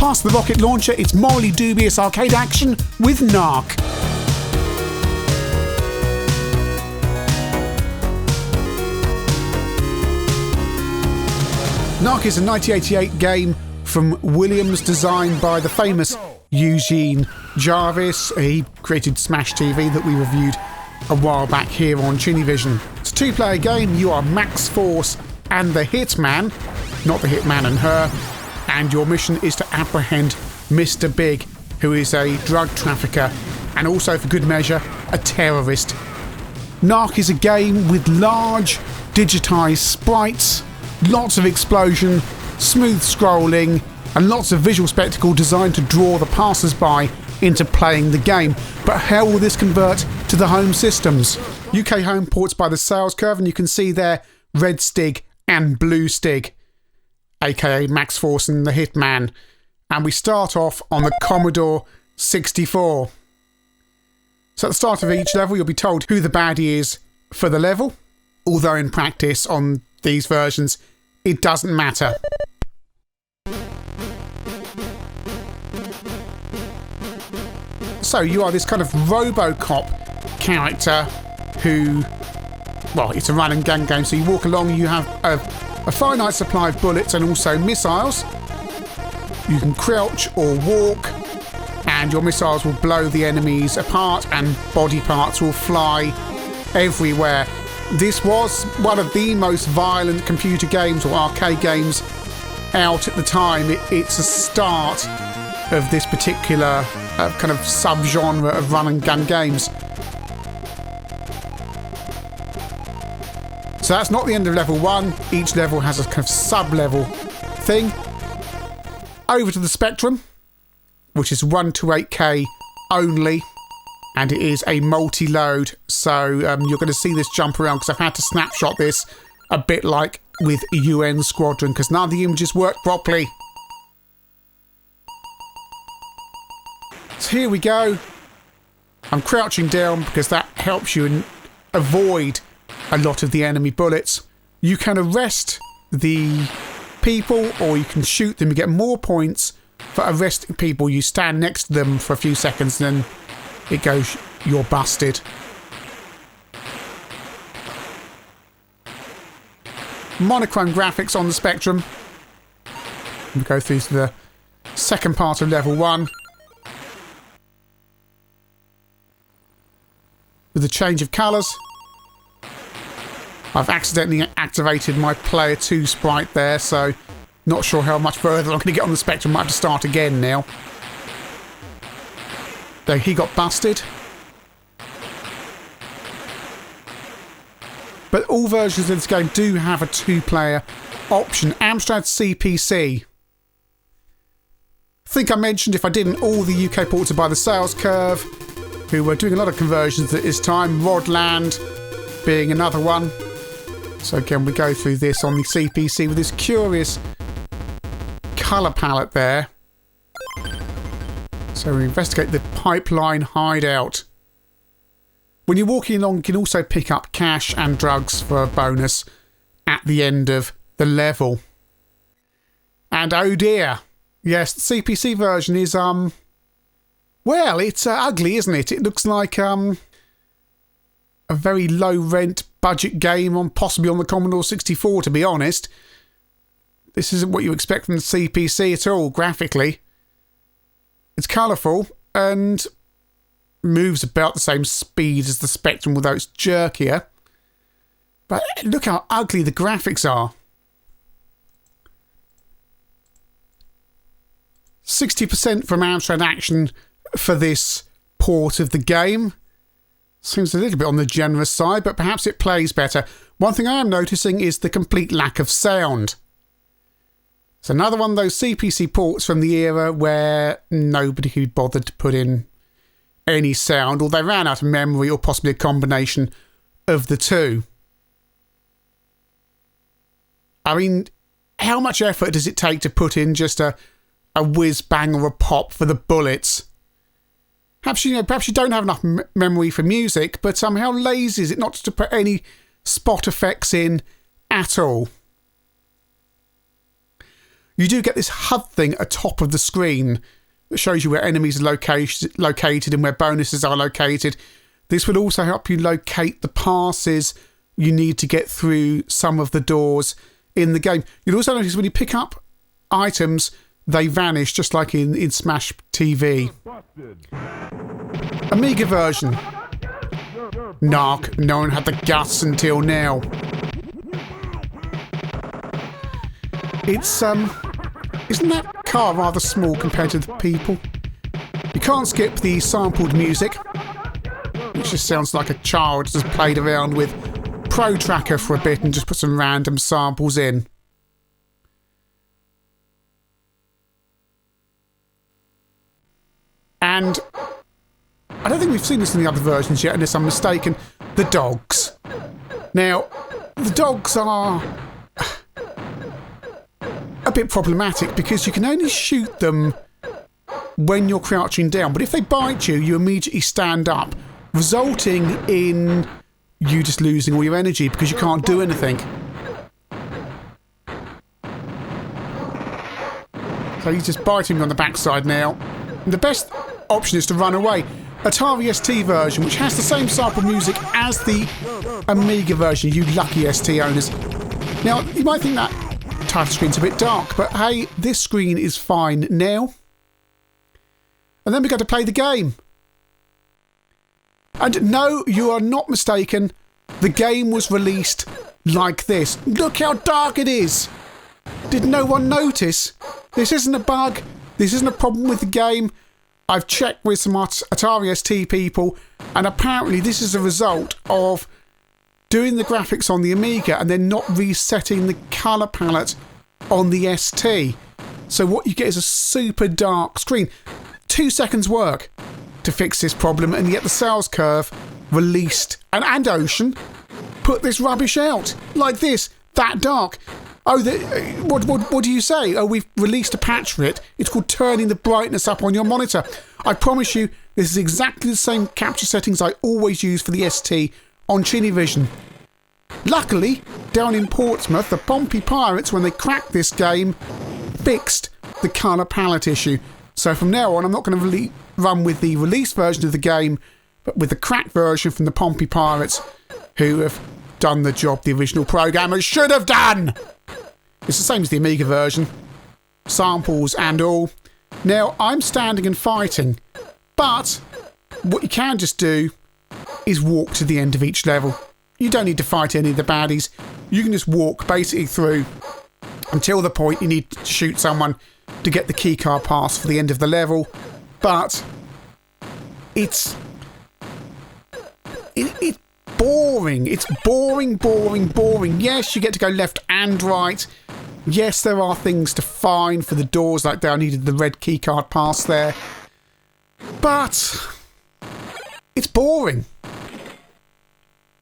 Past the rocket launcher, it's morally dubious arcade action with NARC. NARC is a 1988 game from Williams, designed by the famous Eugene Jarvis. He created Smash TV that we reviewed a while back here on ChinnyVision. It's a two-player game. You are Max Force and the Hitman, not the Hitman and her, and your mission is to apprehend Mr. Big, who is a drug trafficker and also, for good measure, a terrorist. NARC is a game with large digitised sprites, lots of explosion, smooth scrolling, and lots of visual spectacle designed to draw the passers-by into playing the game. But how will this convert to the home systems? UK home ports by the sales curve, and you can see there Red Stig and Blue Stig, aka Max Force and the Hitman. And we start off on the Commodore 64. So at the start of each level, you'll be told who the baddie is for the level, although in practice on these versions, it doesn't matter. So you are this kind of RoboCop character who, well, it's a run and gun game, so you walk along, you have a finite supply of bullets and also missiles. You can crouch or walk, and your missiles will blow the enemies apart and body parts will fly everywhere. This was one of the most violent computer games or arcade games out at the time. It's a start of this particular kind of subgenre of run and gun games. So that's not the end of level 1. Each level has a kind of sub-level thing. Over to the Spectrum, which is 1 to 8K only. And it is a multi-load, so you're going to see this jump around because I've had to snapshot this a bit like with UN Squadron because none of the images work properly. So here we go. I'm crouching down because that helps you avoid a lot of the enemy bullets. You can arrest the people or you can shoot them. You get more points for arresting people. You stand next to them for a few seconds and then it goes, you're busted. Monochrome graphics on the Spectrum. We go through to the second part of level 1. With a change of colours. I've accidentally activated my Player 2 sprite there, so not sure how much further I'm going to get on the Spectrum. Might have to start again now. Though he got busted. But all versions of this game do have a 2-player option. Amstrad CPC. I think I mentioned, if I didn't, all the UK ports are by the Sales Curve, who were doing a lot of conversions at this time. Rodland being another one. So again, we go through this on the CPC with this curious colour palette there. So we investigate the pipeline hideout. When you're walking along, you can also pick up cash and drugs for a bonus at the end of the level. And oh dear, yes, the CPC version is, well, it's ugly, isn't it? It looks like a very low-rent budget game, possibly on the Commodore 64, to be honest. This isn't what you expect from the CPC at all, graphically. It's colourful and moves about the same speed as the Spectrum, although it's jerkier. But look how ugly the graphics are. 60% from Amstrad Action for this port of the game. Seems a little bit on the generous side, but perhaps it plays better. One thing I am noticing is the complete lack of sound. It's another one of those CPC ports from the era where nobody bothered to put in any sound, or they ran out of memory, or possibly a combination of the two. I mean, how much effort does it take to put in just a whiz bang or a pop for the bullets? Perhaps you don't have enough memory for music, but how lazy is it not to put any spot effects in at all? you do get this HUD thing at top of the screen that shows you where enemies are located and where bonuses are located. This will also help you locate the passes you need to get through some of the doors in the game. You'll also notice when you pick up items, they vanish, just like in Smash TV. Amiga version. NARC, no one had the guts until now. It's, isn't that car rather small compared to the people? You can't skip the sampled music, which just sounds like a child just played around with Pro Tracker for a bit and just put some random samples in. And I don't think we've seen this in the other versions yet, unless I'm mistaken. The dogs. Now, the dogs are a bit problematic because you can only shoot them when you're crouching down, but if they bite you, you immediately stand up, resulting in you just losing all your energy because you can't do anything. So he's just biting me on the backside now. And the best option is to run away. Atari ST version, which has the same sample music as the Amiga version, you lucky ST owners. Now, you might think that title screen's a bit dark, but hey, this screen is fine now. And then we got to play the game. And no, you are not mistaken. The game was released like this. Look how dark it is. Did no one notice? This isn't a bug. This isn't a problem with the game. I've checked with some Atari ST people, and apparently this is a result of doing the graphics on the Amiga and then not resetting the colour palette on the ST. So what you get is a super dark screen. 2 seconds work to fix this problem, and yet the sales curve released and Ocean put this rubbish out like this, that dark. Oh, what do you say? Oh, we've released a patch for it. It's called turning the brightness up on your monitor. I promise you, this is exactly the same capture settings I always use for the ST on ChinnyVision. Luckily, down in Portsmouth, the Pompey Pirates, when they cracked this game, fixed the colour palette issue. So from now on, I'm not going to run with the release version of the game, but with the cracked version from the Pompey Pirates, who have done the job the original programmers should have done. It's the same as the Amiga version. Samples and all. Now, I'm standing and fighting, but what you can just do is walk to the end of each level. You don't need to fight any of the baddies. You can just walk basically through until the point you need to shoot someone to get the keycard pass for the end of the level. But it's boring. It's boring. Yes, you get to go left and right. Yes, there are things to find for the doors, like I needed the red keycard pass there. But it's boring.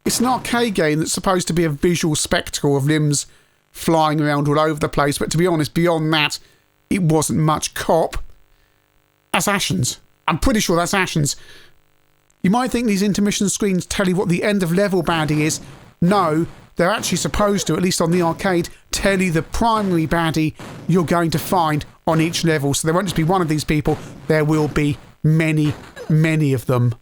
It's an arcade game that's supposed to be a visual spectacle of limbs flying around all over the place, but to be honest, beyond that, it wasn't much cop. That's Ashen's. I'm pretty sure that's Ashen's. You might think these intermission screens tell you what the end of level baddie is. No, they're actually supposed to, at least on the arcade, tell you the primary baddie you're going to find on each level. So there won't just be one of these people, there will be many, many of them.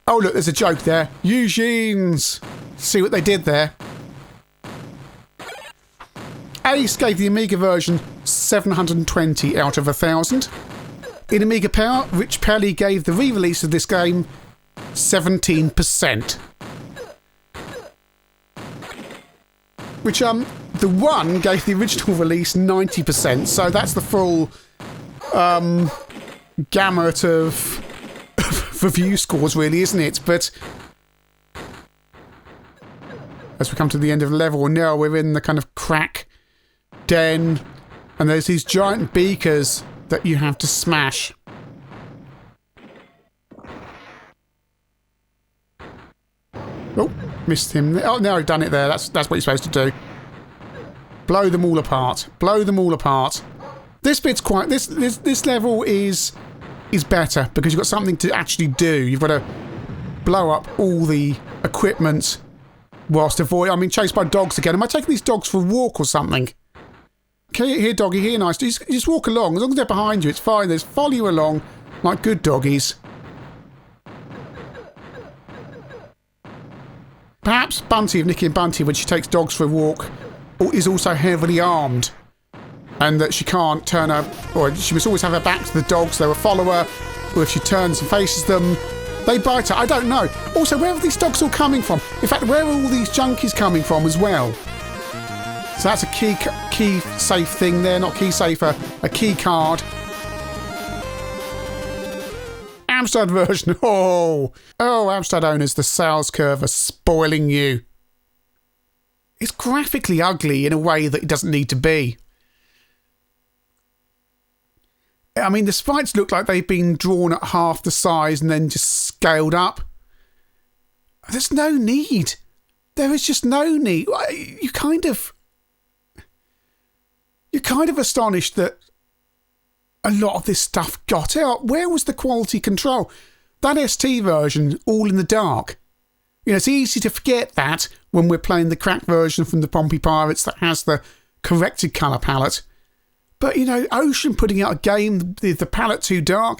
Oh look, there's a joke there. Eugene's. See what they did there? Ace gave the Amiga version 720 out of 1,000. In Amiga Power, Rich Pelly gave the re-release of this game 17%. Which, the one gave the original release 90%, so that's the full, gamut of review scores, really, isn't it? But as we come to the end of the level, now we're in the kind of crack den, and there's these giant beakers that you have to smash. Oh, missed him. Oh, now I've done it there. That's what you're supposed to do. Blow them all apart. Blow them all apart. This bit's quite... This level is better because you've got something to actually do. You've got to blow up all the equipment whilst avoid... I'm being chased by dogs again. Am I taking these dogs for a walk or something? Here, doggy, here, nice. You just walk along. As long as they're behind you, it's fine. They just follow you along like good doggies. Perhaps Bunty of Nicky and Bunty, when she takes dogs for a walk, is also heavily armed. And that she can't turn her... Or she must always have her back to the dogs. They will follow her. Or if she turns and faces them, they bite her. I don't know. Also, where are these dogs all coming from? In fact, where are all these junkies coming from as well? So that's a key safe thing there. Not key safe, a key card. Amstrad version. Oh, Amstrad owners, the sales curve are spoiling you. It's graphically ugly in a way that it doesn't need to be. I mean, the sprites look like they've been drawn at half the size and then just scaled up. There's no need. There is just no need. You're kind of astonished that a lot of this stuff got out. Where was the quality control? That ST version, all in the dark. You know, it's easy to forget that when we're playing the cracked version from the Pompey Pirates that has the corrected colour palette. But, you know, Ocean putting out a game, the palette too dark.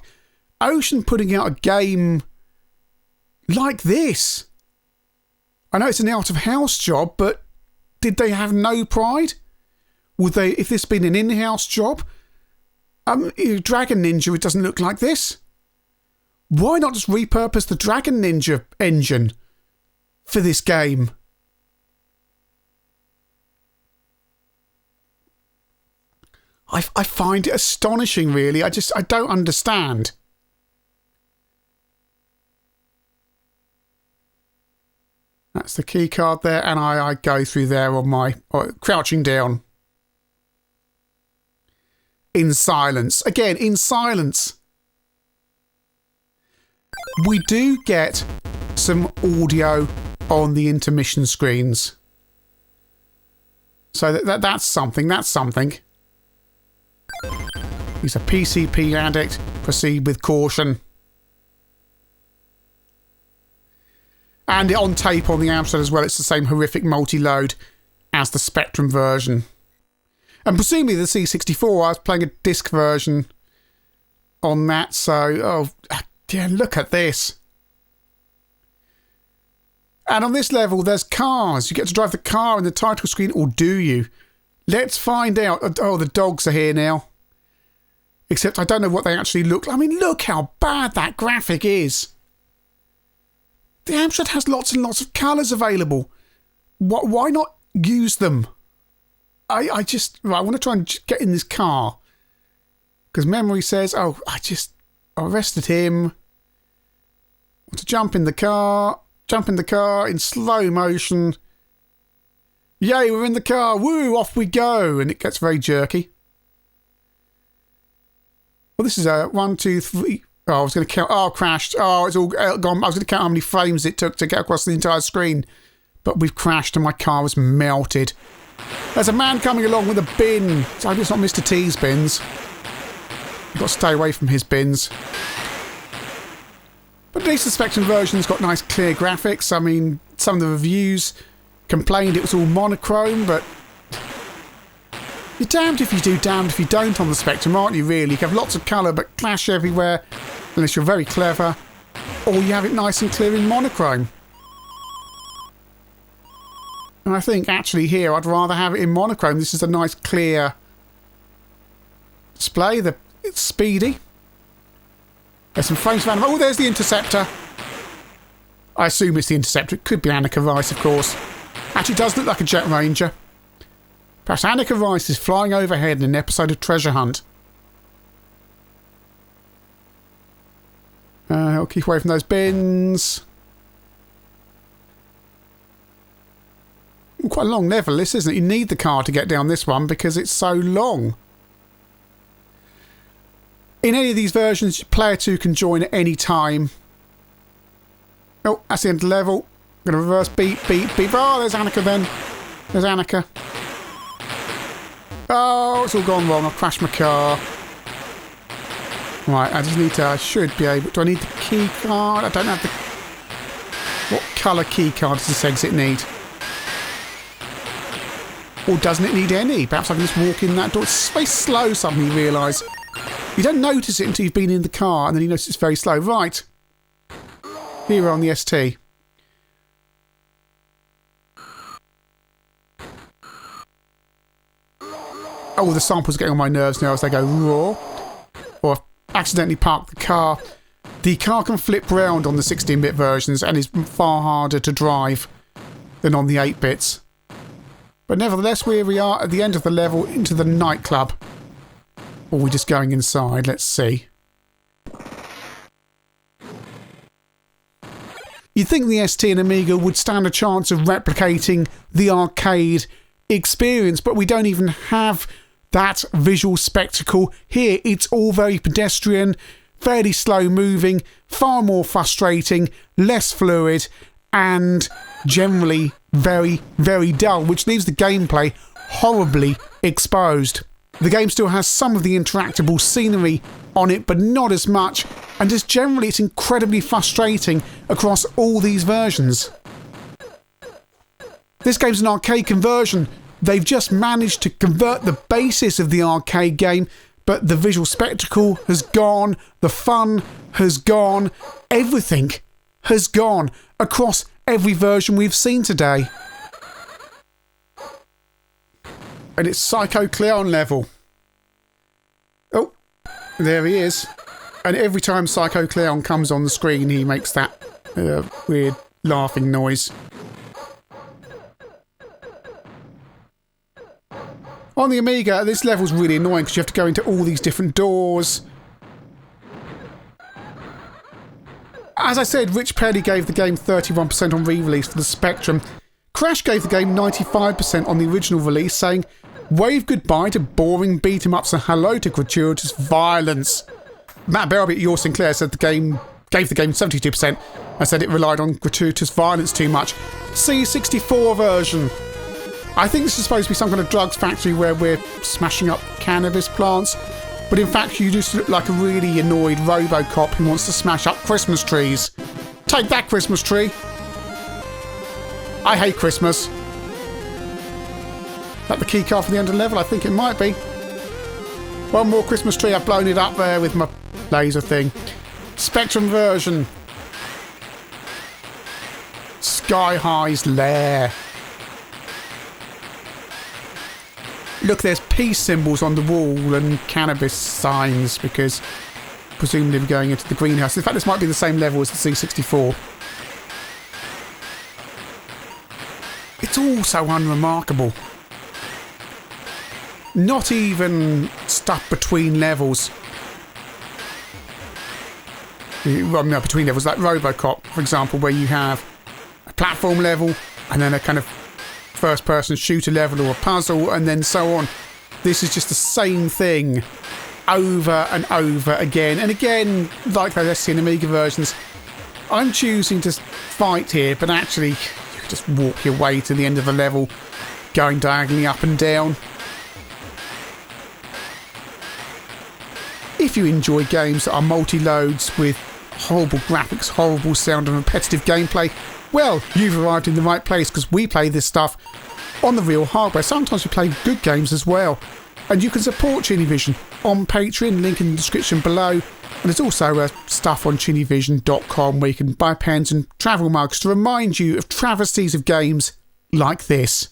Ocean putting out a game like this. I know it's an out-of-house job, but did they have no pride? Would they, if this had been an in-house job? Dragon Ninja, it doesn't look like this. Why not just repurpose the Dragon Ninja engine for this game? I find it astonishing, really. I don't understand. That's the key card there, and I go through there on my crouching down. In silence. Again, in silence. We do get some audio on the intermission screens. So that's something. That's something. He's a PCP addict. Proceed with caution. And on tape on the Amstrad as well, it's the same horrific multi-load as the Spectrum version. And presumably the C64, I was playing a disc version on that, so... Oh, yeah, look at this. And on this level, there's cars. You get to drive the car in the title screen, or do you? Let's find out. Oh, the dogs are here now. Except I don't know what they actually look like. I mean, look how bad that graphic is. The Amstrad has lots and lots of colours available. Why not use them? I want to try and get in this car. Because memory says, I arrested him. Want to jump in the car in slow motion. Yay, we're in the car. Woo, off we go. And it gets very jerky. Well, this is a 1, 2, 3. Oh, I was going to count. Oh, crashed. Oh, it's all gone. I was going to count how many frames it took to get across the entire screen. But we've crashed and my car was melted. There's a man coming along with a bin. So I hope it's not Mr. T's bins. You've got to stay away from his bins. But at least the Spectrum version's got nice clear graphics. I mean, some of the reviews complained it was all monochrome, but you're damned if you do, damned if you don't on the Spectrum, aren't you, really? You have lots of colour but clash everywhere, unless you're very clever, or you have it nice and clear in monochrome. And I think, actually, here, I'd rather have it in monochrome. This is a nice, clear display. It's speedy. There's some frames of animal. Oh, there's the Interceptor. I assume it's the Interceptor. It could be Annika Rice, of course. Actually, it does look like a Jet Ranger. Perhaps Annika Rice is flying overhead in an episode of Treasure Hunt. I'll keep away from those bins. Quite a long level, this, isn't it? You need the car to get down this one because it's so long. In any of these versions, player 2 can join at any time. Oh, that's the end of the level. I'm going to reverse, beep, beep, beep. Oh, there's Annika then. There's Annika. Oh, it's all gone wrong. I've crashed my car. Right, I just need to... I should be able... Do I need the key card? I don't have the... What colour key card does this exit need? Or doesn't it need any? Perhaps I can just walk in that door. It's very slow, suddenly you realise. You don't notice it until you've been in the car, and then you notice it's very slow. Right. Here we're on the ST. Oh, the samples are getting on my nerves now as they go raw. Or I've accidentally parked the car. The car can flip round on the 16-bit versions and is far harder to drive than on the 8-bits. But nevertheless, here we are at the end of the level into the nightclub. Or are we just going inside? Let's see. You'd think the ST and Amiga would stand a chance of replicating the arcade experience, but we don't even have that visual spectacle here. It's all very pedestrian, fairly slow moving, far more frustrating, less fluid, and generally very, very dull, which leaves the gameplay horribly exposed. The game still has some of the interactable scenery on it, but not as much, and just generally it's incredibly frustrating across all these versions. This game's an arcade conversion. They've just managed to convert the basis of the arcade game, but the visual spectacle has gone, the fun has gone, everything has gone across every version we've seen today. And it's Psycho Clown level. Oh, there he is. And every time Psycho Clown comes on the screen, he makes that weird laughing noise. On the Amiga, this level's really annoying because you have to go into all these different doors. As I said, Rich Pelly gave the game 31% on re-release for the Spectrum. Crash gave the game 95% on the original release, saying, "Wave goodbye to boring beat-em-ups and hello to gratuitous violence." Matt Belby at Your Sinclair said the game gave the game 72% and said it relied on gratuitous violence too much. C64 version. I think this is supposed to be some kind of drugs factory where we're smashing up cannabis plants, but in fact you just look like a really annoyed Robocop who wants to smash up Christmas trees. Take that, Christmas tree! I hate Christmas. Is that the key card for the end of the level? I think it might be. One more Christmas tree, I've blown it up there with my laser thing. Spectrum version. Sky High's lair. Look, there's peace symbols on the wall and cannabis signs because presumably we're going into the greenhouse. In fact, this might be the same level as the C64. It's all so unremarkable. Not even stuff between levels. Well, no, between levels, like Robocop, for example, where you have a platform level and then a kind of first-person shooter level or a puzzle and then so on. This is just the same thing over and over again. And again, like those ST and Amiga versions, I'm choosing to fight here, but actually you can just walk your way to the end of the level, going diagonally up and down. If you enjoy games that are multi-loads with horrible graphics, horrible sound and repetitive gameplay, well, you've arrived in the right place because we play this stuff on the real hardware. Sometimes we play good games as well. And you can support ChinnyVision on Patreon, link in the description below. And there's also stuff on ChinnyVision.com where you can buy pens and travel mugs to remind you of travesties of games like this.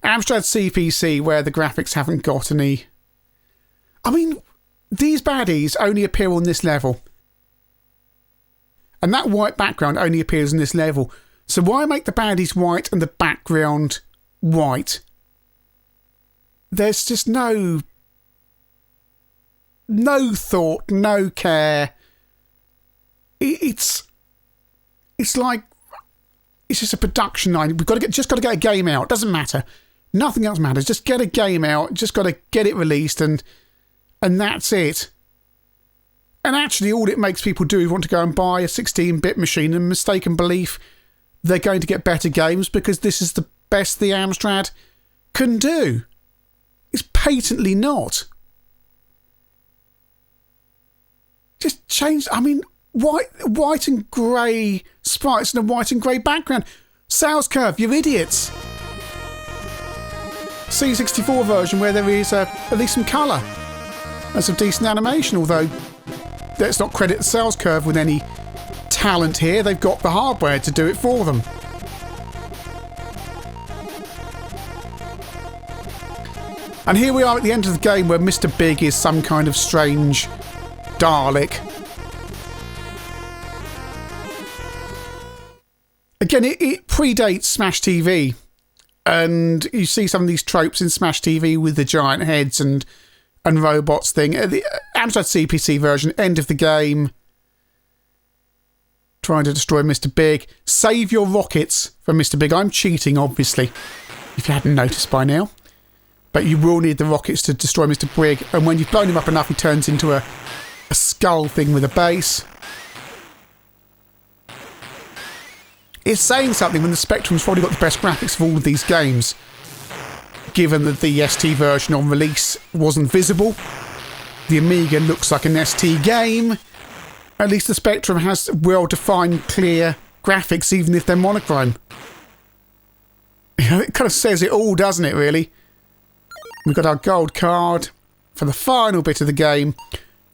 Amstrad CPC, where the graphics haven't got any... I mean, these baddies only appear on this level. And that white background only appears in this level. So why make the baddies white and the background white? There's just no thought, no care. It's like it's just a production line. We've got to just got to get a game out. Doesn't matter. Nothing else matters. Just get a game out. Just got to get it released, and that's it. And actually, all it makes people do is want to go and buy a 16-bit machine and mistaken belief they're going to get better games because this is the best the Amstrad can do. It's patently not. Just change... I mean, white and grey sprites and a white and grey background. Sales curve, you idiots. C64 version where there is at least some colour and some decent animation, although let's not credit the sales curve with any talent here. They've got the hardware to do it for them. And here we are at the end of the game where Mr. Big is some kind of strange Dalek. Again, it predates Smash TV. And you see some of these tropes in Smash TV with the giant heads and robots thing. The Amstrad CPC version, end of the game. Trying to destroy Mr. Big. Save your rockets from Mr. Big. I'm cheating, obviously, if you hadn't noticed by now. But you will need the rockets to destroy Mr. Big. And when you've blown him up enough, he turns into a skull thing with a base. It's saying something when the Spectrum's probably got the best graphics of all of these games, given that the ST version on release wasn't visible. The Amiga looks like an ST game. At least the Spectrum has well-defined, clear graphics, even if they're monochrome. It kind of says it all, doesn't it, really? We've got our gold card for the final bit of the game,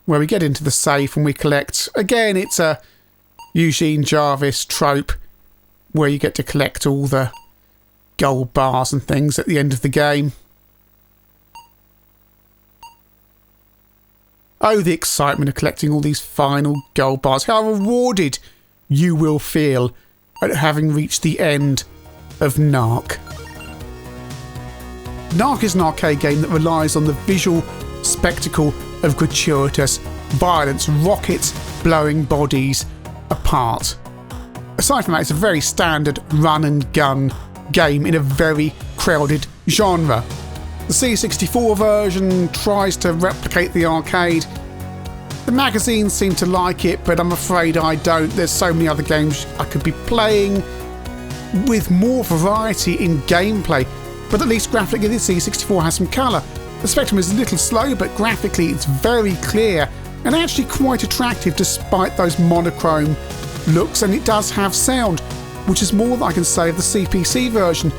where we get into the safe and we collect... Again, it's a Eugene Jarvis trope, where you get to collect all the gold bars and things at the end of the game. Oh, the excitement of collecting all these final gold bars. How rewarded you will feel at having reached the end of NARC. NARC is an arcade game that relies on the visual spectacle of gratuitous violence, rockets blowing bodies apart. Aside from that, it's a very standard run and gun game in a very crowded genre. The C64 version tries to replicate the arcade. The magazines seem to like it, but I'm afraid I don't. There's so many other games I could be playing with more variety in gameplay, but at least graphically the C64 has some colour. The Spectrum is a little slow, but graphically it's very clear and actually quite attractive despite those monochrome looks, and it does have sound, which is more than I can say of the CPC version,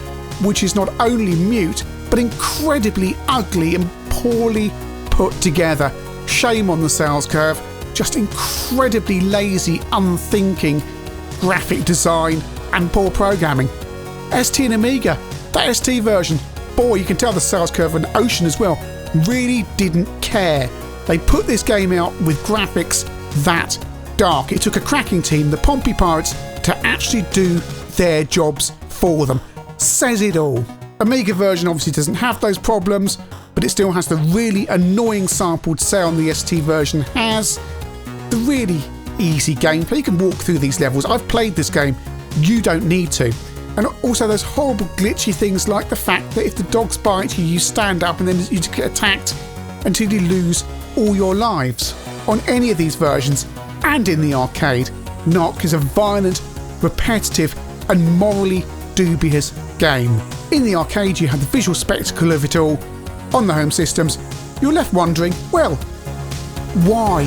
which is not only mute but incredibly ugly and poorly put together. Shame on the sales curve, just incredibly lazy, unthinking graphic design and poor programming. ST and Amiga, that ST version, boy, you can tell the sales curve and Ocean as well, really didn't care. They put this game out with graphics that dark. It took a cracking team, the Pompey Pirates, to actually do their jobs for them. Says it all. Amiga version obviously doesn't have those problems, but it still has the really annoying sampled sound the ST version has. The really easy gameplay. You can walk through these levels. I've played this game. You don't need to. And also those horrible glitchy things like the fact that if the dogs bite you, you stand up and then you get attacked until you lose all your lives. On any of these versions, and in the arcade, NARC is a violent, repetitive and morally dubious game. In the arcade you have the visual spectacle of it all. On the home systems, you're left wondering, well, why?